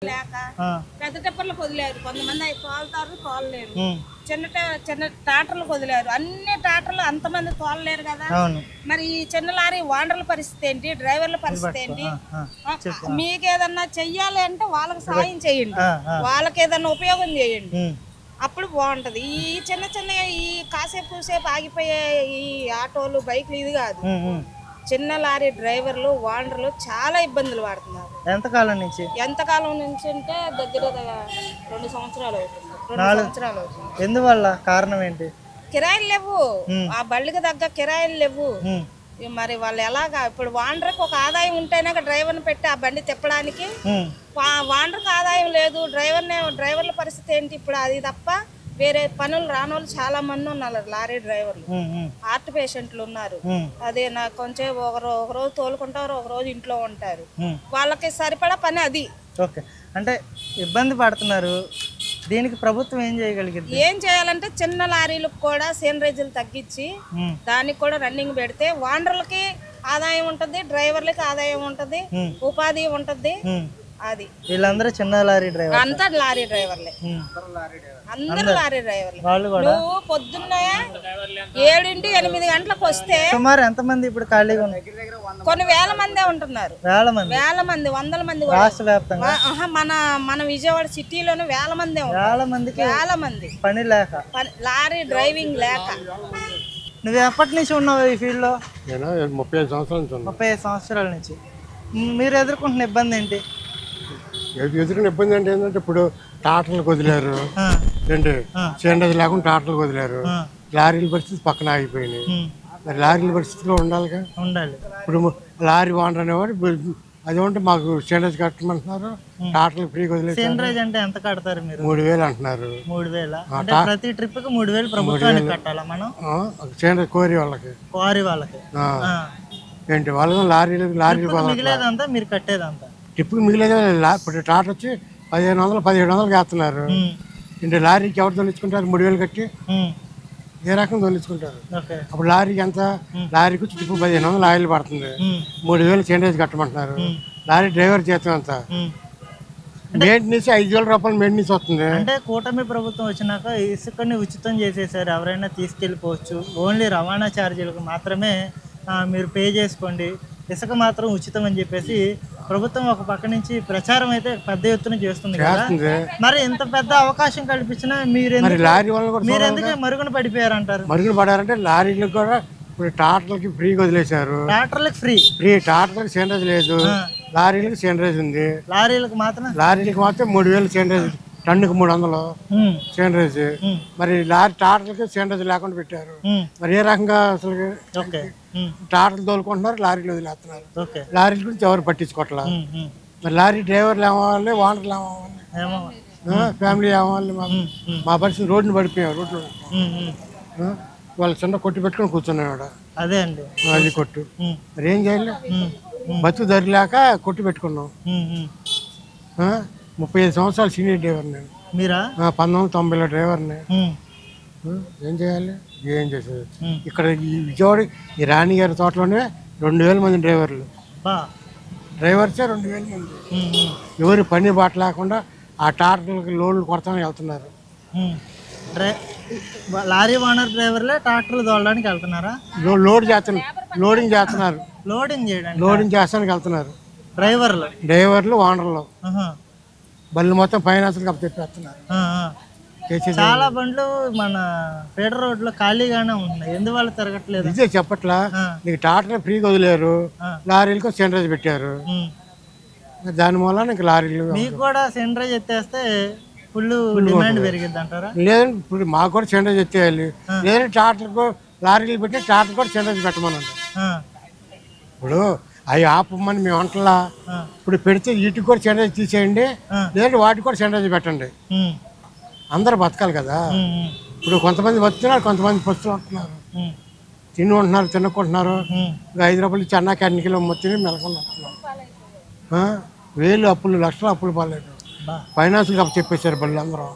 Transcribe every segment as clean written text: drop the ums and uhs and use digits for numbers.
లేక పెద్ద టిప్పర్లకు వదిలేరు, కొంతమంది అవి తోలుతారు, తోలలేరు. చిన్న ట్రాక్టర్లకు వదిలేరు, అన్ని ట్రాక్టర్లు అంతమంది తోలలేరు కదా. మరి ఈ చిన్న లారీ ఓనర్ల పరిస్థితి ఏంటి, డ్రైవర్ల పరిస్థితి ఏంటి? మీకు ఏదన్నా చెయ్యాలి అంటే వాళ్ళకి సాయం చేయండి, వాళ్ళకి ఏదన్నా ఉపయోగం చేయండి, అప్పుడు బాగుంటది. ఈ చిన్న చిన్న ఈ కాసేపు ఆగిపోయే ఈ ఆటోలు, బైక్లు ఇది కాదు. చిన్న లారీ డ్రైవర్లు, ఓనర్లు చాలా ఇబ్బందులు పడుతున్నారు. ఎంతకాలం నుంచి అంటే దగ్గర 2 సంవత్సరాలు అవుతుంది. 2 సంవత్సరాలు అవుతుంది. ఎందువల్ల? కారణం ఏంటి? కిరాయిలు లేవు, ఆ బళ్ళకి తగ్గ కిరాయిలు లేవు. మరి వాళ్ళు ఎలాగా? ఇప్పుడు ఓనర్కి ఒక ఆదాయం ఉంటేనే డ్రైవర్ని పెట్టి ఆ బండి తిప్పడానికి. ఓనర్కి ఆదాయం లేదు, డ్రైవర్ల పరిస్థితి ఏంటి ఇప్పుడు? అది తప్ప వేరే పనులు రానోళ్ళు చాలా మంది ఉన్నారు. లారీ డ్రైవర్లు, హార్ట్ పేషెంట్లు ఉన్నారు. అదే నాకు కొంచెం ఒక రోజు తోలుకుంటారు, ఒక రోజు ఇంట్లో ఉంటారు. వాళ్ళకి సరిపడా పని అది. ఓకే, అంటే ఇబ్బంది పడుతున్నారు. దీనికి ప్రభుత్వం ఏం చేయగలిగింది? ఏం చేయాలంటే చిన్న లారీలకు కూడా సీనరేజీలు తగ్గించి దానికి కూడా రన్నింగ్ పెడితే ఓనర్లకి ఆదాయం ఉంటది, డ్రైవర్లకి ఆదాయం ఉంటది, ఉపాధి ఉంటది. అది వీళ్ళందరూ చిన్న లారీ డ్రైవర్, అంతా లారీ డ్రైవర్లే, అందరూ లారీ డ్రైవర్లే. నువ్వు పొద్దున్నే 7-8 గంటలకు వస్తే సుమారు ఎంతమంది ఇప్పుడు ఖాళీగా ఉన్నారు? కొన్ని వేల మందే ఉంటున్నారు. వేల మంది, వందల మంది. రాష్ట్ర వ్యాప్తంగా మన విజయవాడ సిటీలోనే వేల మందే ఉన్నారు. వేల మంది పని లేక, లారీ డ్రైవింగ్ లేక. నువ్వు ఎప్పటి నుంచి ఉన్నావు ఈ ఫీల్డ్ లో? 35 సంవత్సరాల నుంచి. 35 సంవత్సరాల నుంచి. మీరు ఎదుర్కొంటున్న ఇబ్బంది ఏంటి? ఎదుర్కొన్న ఇబ్బంది అంటే ఏంటంటే ఇప్పుడు ట్రాక్టర్లకు వదిలేరు, ఏంటి చేండేజ్ లేకుండా ట్రాక్టర్లకు వదిలేరు. లారీల పరిస్థితి పక్కన ఆగిపోయినాయి. మరి లారీల పరిస్థితిలో ఉండాలి. ఇప్పుడు లారీ ఓనర్ అనేవాడు అది ఉంటే మాకు చేండేజ్ కట్టమంటున్నారు, ట్రాక్టర్లు ఫ్రీగా వదిలేదు. చేండేజ్ అంటే ఎంత కడతారు మీరు? 3000 అంటున్నారు. 3000 ప్రతి ట్రిప్ కి 3000 ప్రభుత్వానికి కట్టాలా మనం? చేండేజ్ కోరి వాళ్ళకి ఏంటి వాళ్ళు లారీలు మిగిలేదంతా మీరు కట్టేదంతా ట్రిప్కి మిగిలేదు. ఇప్పుడు ట్రాక్టర్ వచ్చి 1500-1700 వేస్తున్నారు. ఇంటి లారీకి ఎవరు తొలిచుకుంటారు? 3000 కట్టి ఏ రకం తొలిచుకుంటారు? అప్పుడు లారీకి ఎంత? లారీకి వచ్చి ట్రిప్ 1500 ఆయిల్ పడుతుంది, 3000 చేండేజ్ కట్టమంటున్నారు. లారీ డ్రైవర్ జీతం ఎంత? మెయింటెనెన్స్ 5000 రూపాయలు మెయింటెనెన్స్ వస్తుంది. అంటే కూటమి ప్రభుత్వం వచ్చినాక ఇసుకని ఉచితం చేసేసారు, ఎవరైనా తీసుకెళ్ళిపోవచ్చు. ఓన్లీ రవాణా ఛార్జీలకు మాత్రమే మీరు పే చేసుకోండి, ఇసుక మాత్రం ఉచితం అని చెప్పేసి ప్రభుత్వం ఒక పక్క నుంచి ప్రచారం అయితే పెద్ద ఎత్తున చేస్తుంది కదా. మరి ఇంత పెద్ద అవకాశం కల్పించినా మీరెందుకు మరుగున పడిపోయారంటారు? మరుగున పడారంటే లారీలకు కూడా ఇప్పుడు ట్రాక్టర్లకి ఫ్రీగా వదిలేశారు. ట్రాక్టర్లకు ఫ్రీ ట్రాక్టర్లకు సేండ్రేజ్ లేదు, లారీలకు సేండ్రేజ్ ఉంది. లారీలకు మాత్రం 3000 సేండ్రేజ్, టన్నుకు 300 సేండ్రేజ్. మరి లారీ ట్రాక్టర్లకి సేండ్రేజ్ లేకుండా పెట్టారు. మరి ఏ రకంగా అసలు ట్రాక్టర్లు తోలుకుంటున్నారు, లారీలు వదిలేస్తున్నారు. లారీల గురించి ఎవరు పట్టించుకోవట్లా. మరి లారీ డ్రైవర్లు ఏమవ్వాలి, ఓనర్లు ఏమవ్వాలి, ఫ్యామిలీ ఏమవ్వాలి? మా పరిస్థితి రోడ్డుని పడిపోయాం. రోడ్లు వాళ్ళు చిన్న కొట్టు పెట్టుకుని కూర్చున్నాడు. అదే అండి, అది కొట్టు. మరి ఏం చేయాలి? బతుకు ధరలేక కొట్టు పెట్టుకున్నాం. 35 సంవత్సరాలు సీనియర్ డ్రైవర్ నేను. మీరా? 1990లో డ్రైవర్ని. ఏం చేయాలి? ఏం చేసేది? ఇక్కడ ఈ విజయవాడ ఈ రాణి గారి తోటలోనే 2000 మంది డ్రైవర్సే 2000 మంది. ఎవరు పని బాట లేకుండా ఆ ట్రాక్టర్లకి లోడ్లు కొడతానే వెళ్తున్నారు. లారీ ఓనర్ డ్రైవర్లే ట్రాక్టర్లు తోలడానికి వెళ్తున్నారా? లోడింగ్ చేస్తున్నారు, లోడింగ్ చేస్తానికి వెళ్తున్నారు డ్రైవర్లు ఓనర్లు. బళ్ళు మొత్తం ఫైనాన్స్లు కప్పు చెప్పేస్తున్నారు. చాలా బండ్లు మన ఫెడరల్ రోడ్ లో ఖాళీగానే ఉన్నాయి, ఎందువల్ల తిరగట్లేదు? ఇదే చెప్పట్లా. నీకు ట్రాక్టర్ ఫ్రీగా వదిలేరు, లారీలకు సెంటరేజ్ పెట్టారు. దాని వల్ల నీకు లారీలు మీకు కూడా సెంటరేజ్ ఎత్తేస్తే ఫుల్ డిమాండ్ పెరిగిద్ది అంటారా? లేదంటే ఇప్పుడు మాకు కూడా సెంటరేజ్ ఎత్తేయాలి. లేదంటే ట్రాక్టర్కు లారీలు పెట్టి ట్రాక్టర్ కూడా సెంటరేజ్ పెట్టమనండి. ఇప్పుడు అవి ఆపమని మేము అంటలా. ఇప్పుడు పెడితే వీటికి కూడా సెంటరేజ్ తీసేయండి, లేదంటే వాటికి కూడా సెంటరేజ్ పెట్టండి. అందరూ బతకాలి కదా. ఇప్పుడు కొంతమంది బతుకుతున్నారు, కొంతమంది పస్తులు ఉంటున్నారు, తిని ఉంటున్నారు, తినకుంటున్నారు. 5 రూపాయలు ఇచ్చి అన్నా క్యాన్కిలో తిని మెలకుండా వస్తున్నారు. వేలు అప్పులు, లక్షల అప్పులు పాలేదు. ఫైనాన్స్లు కప్పు చెప్పేశారు బళ్ళు అందరూ.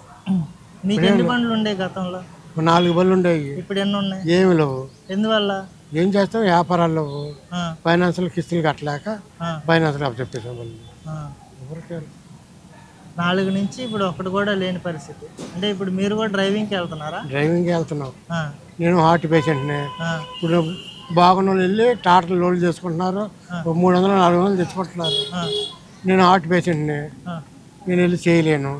మీకు ఎన్ని బండ్లు ఉండే గతంలో? 4 బళ్ళు ఉండేవి. ఇప్పుడు ఎన్ని ఉన్నాయి? ఏమి లేవు. ఎందువల్ల? ఏం చేస్తాం, వ్యాపారాలు లేవు, ఫైనాన్షియల్ కిస్తులు కట్టలేక ఫైనాన్షియల్ కప్పు చెప్పేసాం బళ్ళు. ఎవరికి 4 నుంచి ఇప్పుడు ఒకటి కూడా లేని పరిస్థితి. అంటే ఇప్పుడు మీరు కూడా డ్రైవింగ్కి వెళ్తున్నారా? డ్రైవింగ్కి వెళ్తున్నాం. నేను హార్ట్ పేషెంట్ని. ఇప్పుడు బాగున్న వెళ్ళి టాటర్లు లోడ్ చేసుకుంటున్నారు, 300-400 తెచ్చుకుంటున్నారు. నేను హార్ట్ పేషెంట్ని, నేను వెళ్ళి చేయలేను.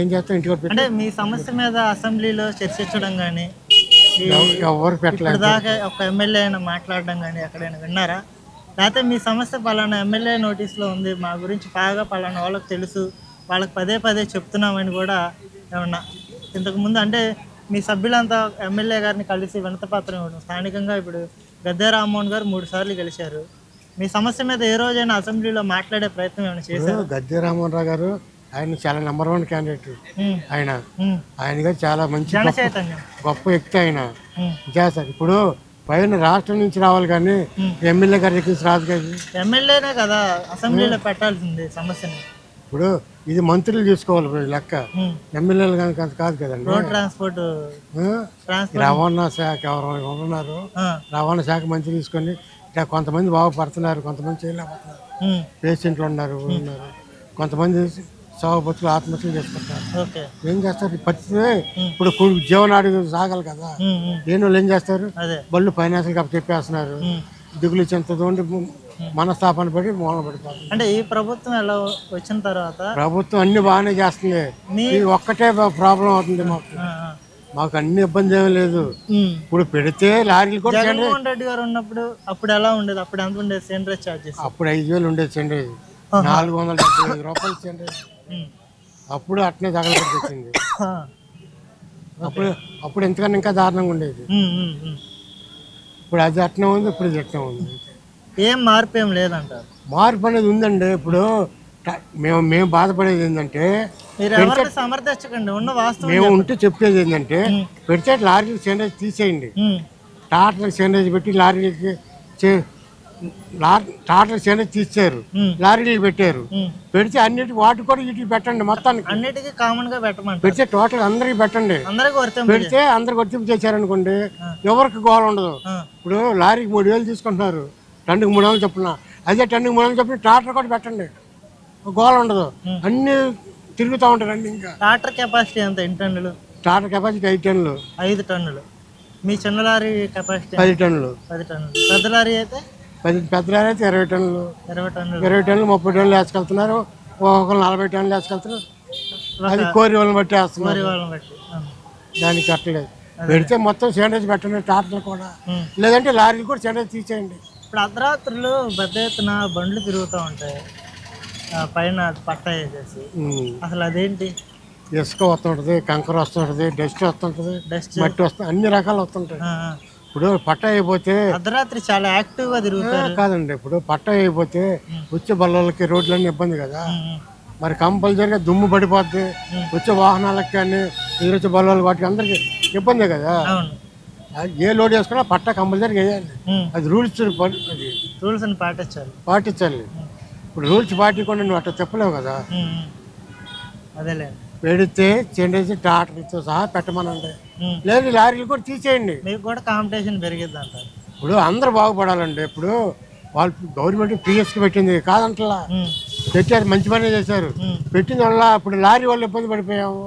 ఏం చేస్తాం, ఇంటికి పెట్టి. అంటే మీ సమస్య మీద అసెంబ్లీలో చర్చించడం కానీ, ఎవరు పెట్టలేదు దాకా ఒక ఎమ్మెల్యే అయినా మాట్లాడడం కానీ ఎక్కడైనా విన్నారా? లేకపోతే మీ సమస్య పలానా ఎమ్మెల్యే నోటీస్లో ఉంది, మా గురించి బాగా పలానా వాళ్ళకి తెలుసు, వాళ్ళకి పదే చెప్తున్నామని కూడా ఏమన్నా ఇంతకుముందు అంటే మీ సభ్యులంతా ఎమ్మెల్యే గారిని కలిసి వినతిపత్రం ఇవ్వడం, స్థానికంగా ఇప్పుడు గద్దె రామ్మోహన్ గారు 3 సార్లు గెలిచారు. మీ సమస్య మీద ఏ రోజైనా అసెంబ్లీలో మాట్లాడే ప్రయత్నం ఏమైనా చేశారు? గద్దె రామ్మోహన్ రావు గారు ఆయన చాలా నెంబర్ 1 క్యాండిడేట్. ఆయన గారు చాలా మంచి గొప్ప వ్యక్తి. ఆయన చేస్తారు. ఇప్పుడు పైన రాష్ట్రం నుంచి రావాలి కానీ ఎమ్మెల్యే గారి దగ్గర రాదు కదా. ఎమ్మెల్యేనే కదా అసెంబ్లీలో పెట్టాల్సింది సమస్యని. ఇప్పుడు ఇది మంత్రులు చూసుకోవాలి లెక్క, ఎమ్మెల్యేలు కనుక అంత కాదు కదండి. రోడ్ ట్రాన్స్పోర్ట్, రవాణా శాఖ ఎవరు ఉన్నారు, రవాణా శాఖ మంత్రి తీసుకొని కొంతమంది బాగుపడుతున్నారు, కొంతమంది చేయలేకపోతున్నారు. పేషెంట్లు ఉన్నారు, కొంతమంది సాగుబతులు ఆత్మహత్యలు చేసుకుంటారు. ఏం చేస్తారు పరిస్థితి? ఇప్పుడు జీవనాడు సాగాలి కదా, లేని వాళ్ళు ఏం చేస్తారు? బళ్ళు ఫైనాన్షియల్ కాబట్టి చెప్పేస్తున్నారు, దిగులు చెందుతుంది, మనస్తాపన పడి మూలన పడిపోతుంది. అంటే ఈ ప్రభుత్వం ఎలా వచ్చిన తర్వాత ప్రభుత్వం అన్ని బాగానే చేస్తుంది, ఒక్కటే ప్రాబ్లం అవుతుంది మాకు అన్ని ఇబ్బంది ఏమీ లేదు. ఇప్పుడు పెడితే లారీలు కూడా. జగన్మోహన్ రెడ్డి గారు ఉన్నప్పుడు అప్పుడు ఎలా ఉండేది? అప్పుడు ఎంత ఉండేది సెంట్రేజ్ చార్జెస్? అప్పుడు 5,000 ఉండేది సెంట్రేజ్, 475 రూపాయలు సెంట్రేజ్. అప్పుడు అట్నే తగలబెట్టింది. అప్పుడు ఎంతకన్నా ఇంకా దారుణంగా ఉండేది. ఇప్పుడు అది అట్నే ఉంది, ఇప్పుడు ఇది అట్నే ఉంది. ఏం మార్పు ఏం లేదంటారు? మార్పు అనేది ఉందండి. ఇప్పుడు మేము బాధపడేది ఏంటంటే, సమర్థించకండి, ఉన్న వాస్తవం మేము ఉంటే చెప్పేది ఏంటంటే, పెడితే లారీలు సెంటేజ్ తీసేయండి, టాటర్లకు సెంటేజ్ పెట్టి లారీలకి టాటర్లు సెంటేజ్ తీసారు, లారీలు పెట్టారు. పెడితే అన్నిటికి వాటి కూడా వీటికి పెట్టండి, మొత్తానికి అన్నిటికీ కామన్ గా పెట్టమంటారు. పెడితే టోటల్ అందరికి పెట్టండి. పెడితే అందరికి వర్తింపు చేశారనుకోండి, ఎవరికి గోల ఉండదు. ఇప్పుడు లారీకి 3,000 తీసుకుంటున్నారు, టన్నుకి 300 చొప్పున. అదే టన్నుకి 300 చొప్పున టాటర్ కూడా పెట్టండి, గోల ఉండదు. అన్ని తిరుగుతూ ఉంటారు అన్ని. ఇంకా టాటర్ కెపాసిటీ ఎంత? 8 టన్నులు. టాటర్ కెపాసిటీ 5 టన్నులు. 5 టన్నులు. మీ చిన్న లారీ కెపాసిటీ 10 టన్నులు. 10 టన్నులు. పెద్ద లారీ అయితే పెద్ద లారీ అయితే 20 టన్నులు. 20 టన్నులు, 30 టన్నులు వేసుకెళ్తున్నారు, ఒకరు 40 టన్నులు వేసుకెళ్తున్నారు. అది కోరి వాళ్ళని బట్టి వేస్తున్నారు, దానికి కట్టలేదు. పెడితే మొత్తం శానిటైజ్ పెట్టండి టాటర్లు కూడా, లేదంటే లారీలు కూడా శానిటైజ్ తీసేయండి. ఇప్పుడు అర్ధరాత్రులు పెద్ద ఎత్తున బండ్లు తిరుగుతూ ఉంటాయి, పైన పట్టా వేసేసి. అసలు అదేంటి? ఇసుక వస్తుంటుంది, కంకర వస్తుంటుంది, డస్ట్ వస్తుంటుంది, మట్టి వస్తుంది, అన్ని రకాలు వస్తుంటాయి. ఇప్పుడు పట్టా అయిపోతే అర్ధరాత్రి చాలా యాక్టివ్ గా తిరుగుతారు కాదండి. ఇప్పుడు పట్టా అయిపోతే వచ్చే బళ్ళకి రోడ్లన్నీ ఇబ్బంది కదా, మరి కంపల్సరీగా దుమ్ము పడిపోద్ది. వచ్చే వాహనాలకు కానీ ఎదురొచ్చే బళ్ళకి వాటికి అందరికి ఇబ్బంది కదా. ఏ లోడ్ వేసుకున్నా పట్టా కంపల్సరీగా వేయాలి, అది రూల్స్. అది రూల్స్ పాటించాలి. ఇప్పుడు రూల్స్ పాటించకుండా నువ్వు అట్లా చెప్పలేవు కదా. అదేలే, పెడితే చెండేసి టాటర్లతో సహా పెట్టమనండి, లేదు లారీలు కూడా తీసేయండి. మీకు కూడా కాంపిటీషన్ పెరిగిద్ది అంటారు. ఇప్పుడు అందరూ బాగుపడాలండి. ఇప్పుడు వాళ్ళు గవర్నమెంట్ ప్రీఎస్కి పెట్టింది కాదంటలా, పెట్టారు, మంచి పని చేశారు. పెట్టిన వల్ల ఇప్పుడు లారీ వాళ్ళు ఇబ్బంది పడిపోయాము,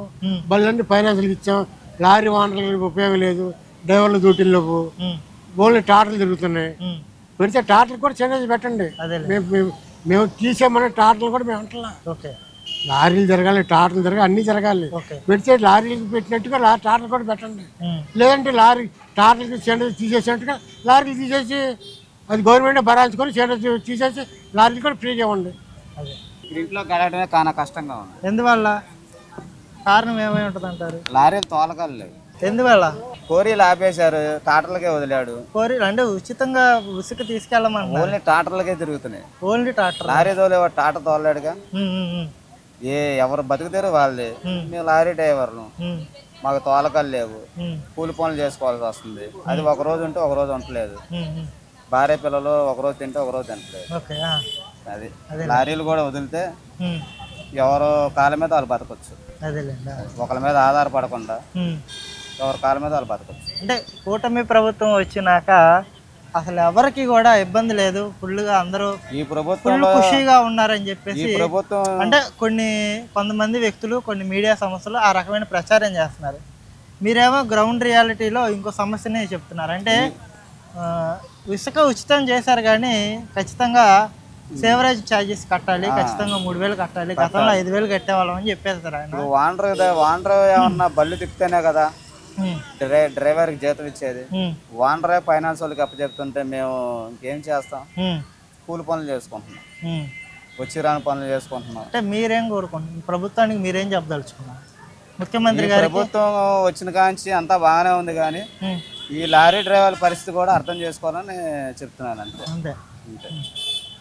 బళ్ళన్నీ ఫైనాన్స్కి ఇచ్చాం, లారీ ఓనర్లకు ఉపయోగం లేదు, డ్రైవర్ల డ్యూటీలకు ఓన్లీ టాటర్లు తిరుగుతున్నాయి. పెడితే టాటర్లు కూడా చెండేసి పెట్టండి. మేము తీసామని టాటర్లు కూడా మేము అంటలా. లారీలు జరగాలి, టాటర్లు జరగాలి, అన్ని జరగాలి. పెడితే లారీలకు పెట్టినట్టుగా టాటర్లు కూడా పెట్టండి, లేదంటే లారీ టాటర్లకి సెంటర్ తీసేసినట్టుగా లారీలు తీసేసి అది గవర్నమెంట్ భరాయించుకొని సెంటర్ తీసేసి లారీలు కూడా ఫ్రీగా ఇవ్వండి. ఇంట్లో గడవడమే చాలా కష్టంగా ఉంది. ఎందువల్ల? కారణం ఏమై ఉంటుంది అంటారు? లారీలు తోలకాలు లేవు. ఎందువల్ల? కోరీలు ఆపేశారు, టాటర్లకే వదిలాడు. కోరీలు అంటే ఉచితంగా ఉసుక తీసుకెళ్ళమని ఓన్లీ టాటర్లకే తిరుగుతున్నాయి. ఓన్లీ టాటర్, లారీ తోలేవాడు టాటర్ తోలలేడుగా. ఎవరు బతుకుతారు వాళ్ళే. మేము లారీ డ్రైవర్లు, మాకు తోలకాలు లేవు, కూలి పనులు చేసుకోవాల్సి వస్తుంది. అది ఒక రోజు ఉంటే ఒక రోజు ఉండలేదు. భార్య పిల్లలు ఒక రోజు తింటే ఒక రోజు తింటలేదు. అది లారీలు కూడా వదిలితే ఎవరో కాళ్ళ మీద వాళ్ళు బతకొచ్చు, ఒకళ్ళ మీద ఆధారపడకుండా ఎవరి కాళ్ళ మీద వాళ్ళు బతకొచ్చు. అంటే కూటమి ప్రభుత్వం వచ్చినాక అసలు ఎవరికి కూడా ఇబ్బంది లేదు, ఫుల్గా అందరూ ఈ ఫుల్ ప్రభుత్వంలో ఖుషీగా ఉన్నారని ఈ చెప్పేసి ప్రభుత్వం అంటే కొంతమంది వ్యక్తులు కొన్ని మీడియా సంస్థలు ఆ రకమైన ప్రచారం చేస్తున్నారు. మీరేమో గ్రౌండ్ రియాలిటీలో ఇంకో సమస్యనే చెప్తున్నారు. అంటే ఇసుక ఉచితం చేశారు కానీ ఖచ్చితంగా సేవరేజ్ ఛార్జెస్ కట్టాలి, ఖచ్చితంగా 3,000 కట్టాలి, గతంలో 5,000 కట్టేవాళ్ళం అని చెప్పేస్తారు ఆయన. ఇప్పుడు వాండర్ ఏమన్నా బళ్ళు తిప్పితేనే కదా డ్రైవర్కి జీతం ఇచ్చేది. వాండరే ఫైనాన్స్ వాళ్ళకి అప్పచెప్తుంటే మేము ఇంకేం చేస్తాం? కూలి పనులు చేసుకుంటున్నాం, వచ్చి రాని పనులు చేసుకుంటున్నాం. అంటే మీరేం కోరుకుంటున్నారు? ప్రభుత్వానికి మీరేం చెప్పదలుచుకున్నారు? ముఖ్యమంత్రి గారు ప్రభుత్వం వచ్చిన కాంచి అంతా బాగానే ఉంది, కానీ ఈ లారీ డ్రైవర్ల పరిస్థితి కూడా అర్థం చేసుకోవాలని చెప్తున్నాను అంతే. అంతే.